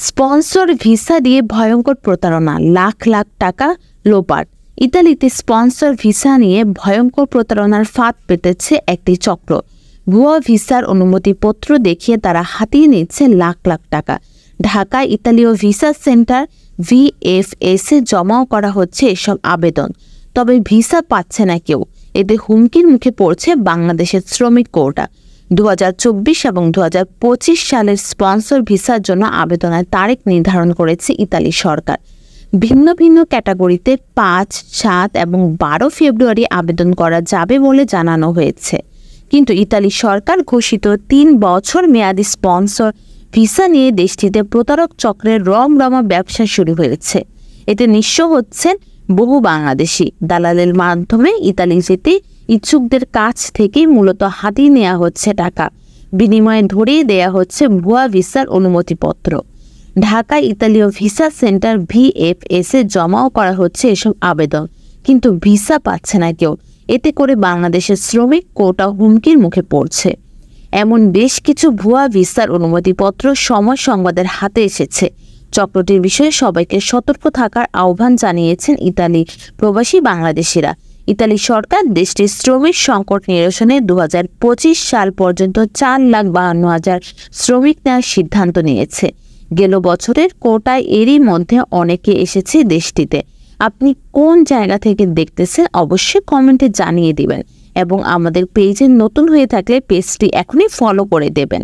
Sponsor visa দিয়ে ভয়ঙ্কর প্রতারণা, লাখ লাখ টাকা লোপাট। ইতালিতে স্পন্সর ভিসা নিয়ে ভয়ঙ্কর প্রতারণার ফাঁদ পেতেছে একটি চক্র। ভুয়া ভিসার অনুমতিপত্র দেখিয়ে তারা হাতিয়ে নিচ্ছে লাখ লাখ টাকা। ঢাকায় ইতালীয় ভিসা সেন্টার VFS এ জমাও করা হচ্ছে এসব আবেদন, তবে ভিসা পাচ্ছে না কেউ। এতে হুমকির মুখে পড়ছে বাংলাদেশের শ্রমিক কোটা। 2024 এবং 2025 সালের স্পন্সর ভিসার জন্য আবেদনের তারিখ নির্ধারণ করেছে ইতালি সরকার। ভিন্ন ভিন্ন ক্যাটাগরিতে 5, 7 এবং 12 ফেব্রুয়ারি আবেদন করা যাবে বলে জানানো হয়েছে। কিন্তু ইতালি সরকার ঘোষিত 3 বছর মেয়াদী স্পন্সর ভিসা নিয়ে দেশটিতে প্রতারক চক্রের রমরমা ব্যবসা শুরু হয়েছে। এতে নিঃস্ব হচ্ছেন বহু বাংলাদেশি। দালালের মাধ্যমে ইতালি যেতে ইচ্ছুকদের কাছ থেকেই মূলত হাতিয়ে নেওয়া হচ্ছে টাকা, বিনিময়ে ধরিয়ে দেয়া হচ্ছে ভুয়া ভিসার অনুমতিপত্র। ঢাকায় ইতালীয় ভিসা সেন্টার VFS এ জমাও করা হচ্ছে এসব আবেদন, কিন্তু ভিসা পাচ্ছে না কেউ। এতে করে বাংলাদেশের শ্রমিক কোটা হুমকির মুখে পড়ছে। এমন বেশ কিছু ভুয়া ভিসার অনুমতিপত্র সময় সংবাদের হাতে এসেছে। চক্রটির বিষয়ে সবাইকে সতর্ক থাকার আহ্বান জানিয়েছেন ইতালি প্রবাসী বাংলাদেশিরা। ইতালি সরকার দেশটির শ্রমিক সংকট নিরসনে 2025 সাল পর্যন্ত 4,52,000 শ্রমিক নেওয়ার সিদ্ধান্ত নিয়েছে। গেল বছরের কোটায় এরই মধ্যে অনেকে এসেছে দেশটিতে। আপনি কোন জায়গা থেকে দেখতেছেন অবশ্যই কমেন্টে জানিয়ে দিবেন, এবং আমাদের পেজে নতুন হয়ে থাকলে পেজটি এখনই ফলো করে দেবেন।